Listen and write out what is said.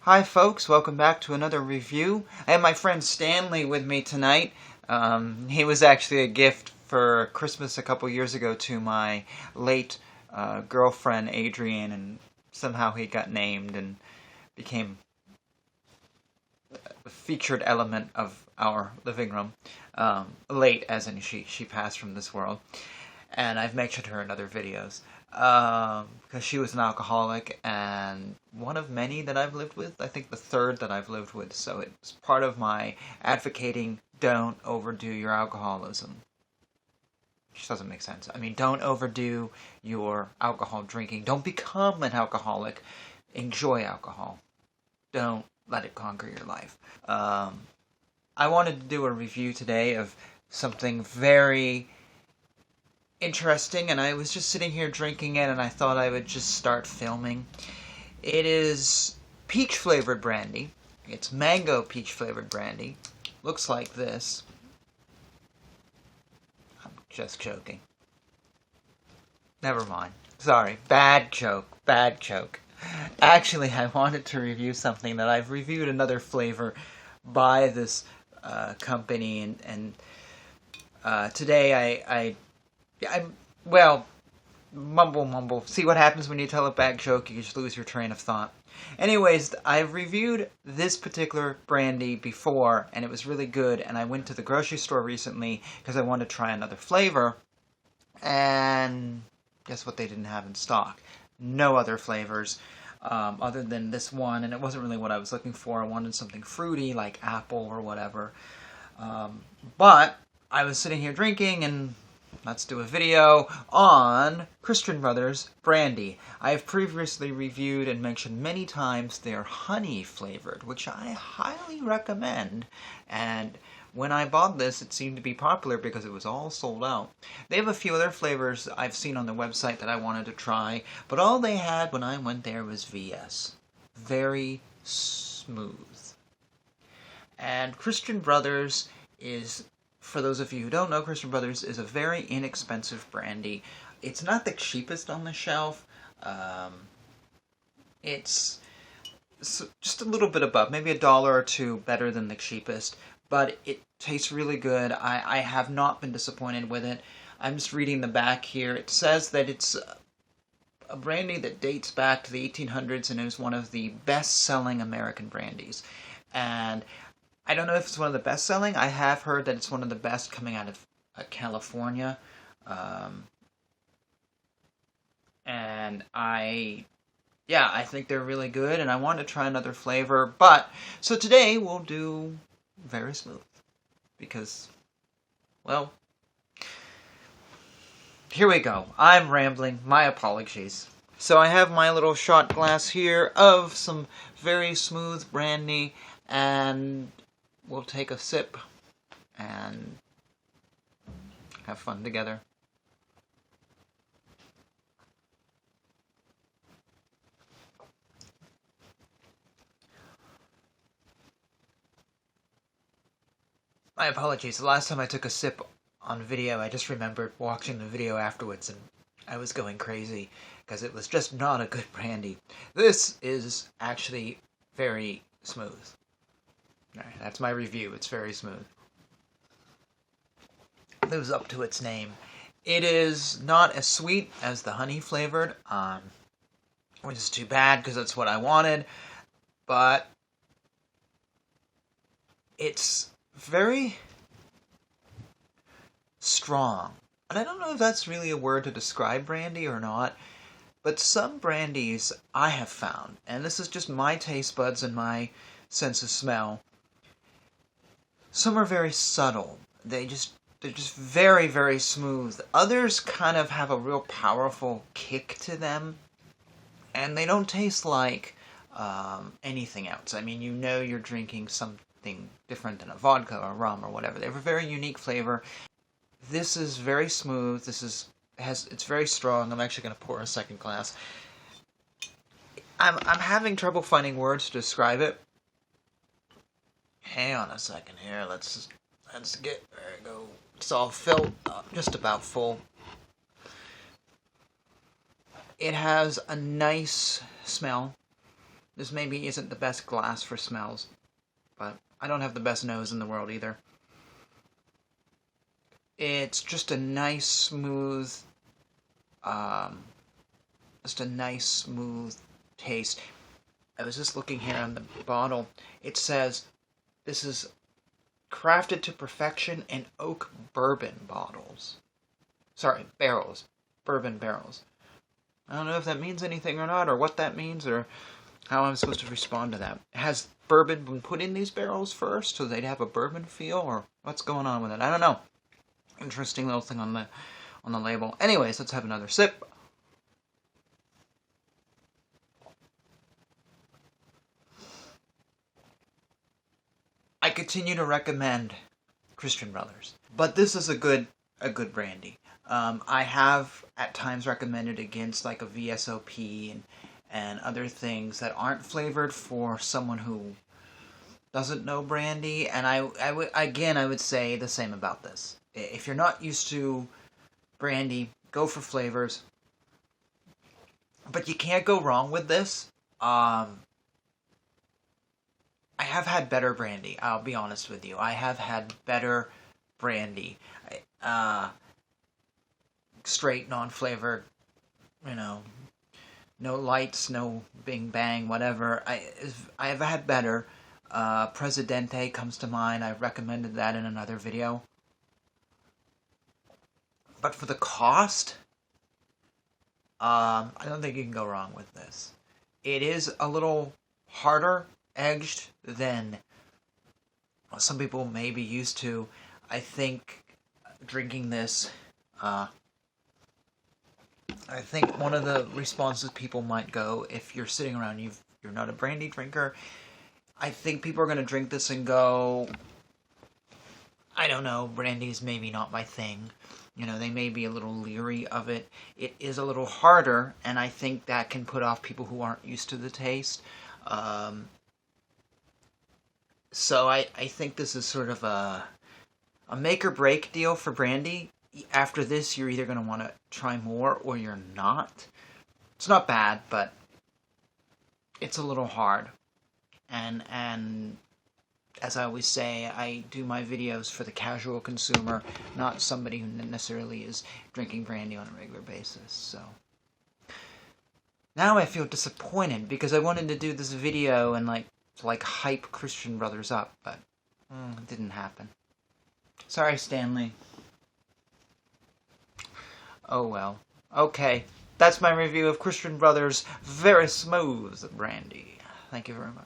Hi folks, welcome back to another review. I have my friend Stanley with me tonight. He was actually a gift for Christmas a couple years ago to my late girlfriend Adrienne, and somehow he got named and became a featured element of our living room. Late as in she passed from this world. And I've mentioned her in other videos. Because she was an alcoholic and one of many that I've lived with. I think the third that I've lived with. So it's part of my advocating don't overdo your alcoholism. Which doesn't make sense. I mean, don't overdo your alcohol drinking. Don't become an alcoholic. Enjoy alcohol. Don't let it conquer your life. I wanted to do a review today of something very interesting, and I was just sitting here drinking it and I thought I would just start filming. It is peach flavored brandy. It's mango peach flavored brandy. Looks like this. I'm just joking. Never mind. Sorry. Bad joke. Actually, I wanted to review something that I've reviewed another flavor by this company, and today well, mumble. See what happens when you tell a bad joke, you just lose your train of thought. Anyways, I've reviewed this particular brandy before, and it was really good, and I went to the grocery store recently because I wanted to try another flavor, and guess what they didn't have in stock? No other flavors other than this one, and it wasn't really what I was looking for. I wanted something fruity, like apple or whatever. But I was sitting here drinking, and let's do a video on Christian Brothers Brandy. I have previously reviewed and mentioned many times their honey flavored, which I highly recommend. And when I bought this, it seemed to be popular because it was all sold out. They have a few other flavors I've seen on the website that I wanted to try, but all they had when I went there was VS. Very smooth. And Christian Brothers is, for those of you who don't know, Christian Brothers is a very inexpensive brandy. It's not the cheapest on the shelf. It's just a little bit above, maybe $1 or $2 better than the cheapest, but it tastes really good. I have not been disappointed with it. I'm just reading the back here. It says that it's a brandy that dates back to the 1800s and is one of the best-selling American brandies. And I don't know if it's one of the best-selling. I have heard that it's one of the best coming out of California. And I think they're really good, and I want to try another flavor. So today we'll do very smooth. Because, well, here we go. I'm rambling. My apologies. So I have my little shot glass here of some very smooth brandy, and we'll take a sip and have fun together. My apologies. The last time I took a sip on video, I just remembered watching the video afterwards, and I was going crazy because it was just not a good brandy. This is actually very smooth. Alright, that's my review. It's very smooth. It lives up to its name. It is not as sweet as the honey flavored, which is too bad because that's what I wanted, but it's very strong. And I don't know if that's really a word to describe brandy or not, but some brandies I have found, and this is just my taste buds and my sense of smell, some are very subtle. They're just very, very smooth. Others kind of have a real powerful kick to them, and they don't taste like anything else. I mean, you know you're drinking something different than a vodka or rum or whatever. They have a very unique flavor. This is very smooth. It's very strong. I'm actually going to pour a second glass. I'm having trouble finding words to describe it. Hang on a second here. Let's get, there we go. It's all filled up, just about full. It has a nice smell. This maybe isn't the best glass for smells, but I don't have the best nose in the world either. It's just a nice, smooth, taste. I was just looking here on the bottle. It says this is crafted to perfection in oak bourbon bottles. Sorry, barrels. Bourbon barrels. I don't know if that means anything or not, or what that means, or how I'm supposed to respond to that. Has bourbon been put in these barrels first, so they'd have a bourbon feel, or what's going on with it? I don't know. Interesting little thing on the label. Anyways, let's have another sip. I continue to recommend Christian Brothers, but this is a good brandy. I have at times recommended against like a VSOP and other things that aren't flavored for someone who doesn't know brandy, and I would say the same about this. If you're not used to brandy, go for flavors, but you can't go wrong with this. I have had better brandy, I'll be honest with you. I have had better brandy. Straight, non-flavored, no lights, no bing bang, whatever. I have had better. Presidente comes to mind. I recommended that in another video. But for the cost, I don't think you can go wrong with this. It is a little harder edged than some people may be used to. I think drinking this, I think one of the responses people might go, if you're sitting around, you're not a brandy drinker, I think people are going to drink this and go, I don't know, brandy's maybe not my thing. They may be a little leery of it. It is a little harder, and I think that can put off people who aren't used to the taste. So I think this is sort of a make or break deal for brandy. After this, you're either going to want to try more or you're not. It's not bad, but it's a little hard. And as I always say, I do my videos for the casual consumer, not somebody who necessarily is drinking brandy on a regular basis. So now I feel disappointed because I wanted to do this video and like hype Christian Brothers up, but it didn't happen. Sorry, Stanley. Oh well. Okay, that's my review of Christian Brothers' very smooth brandy. Thank you very much.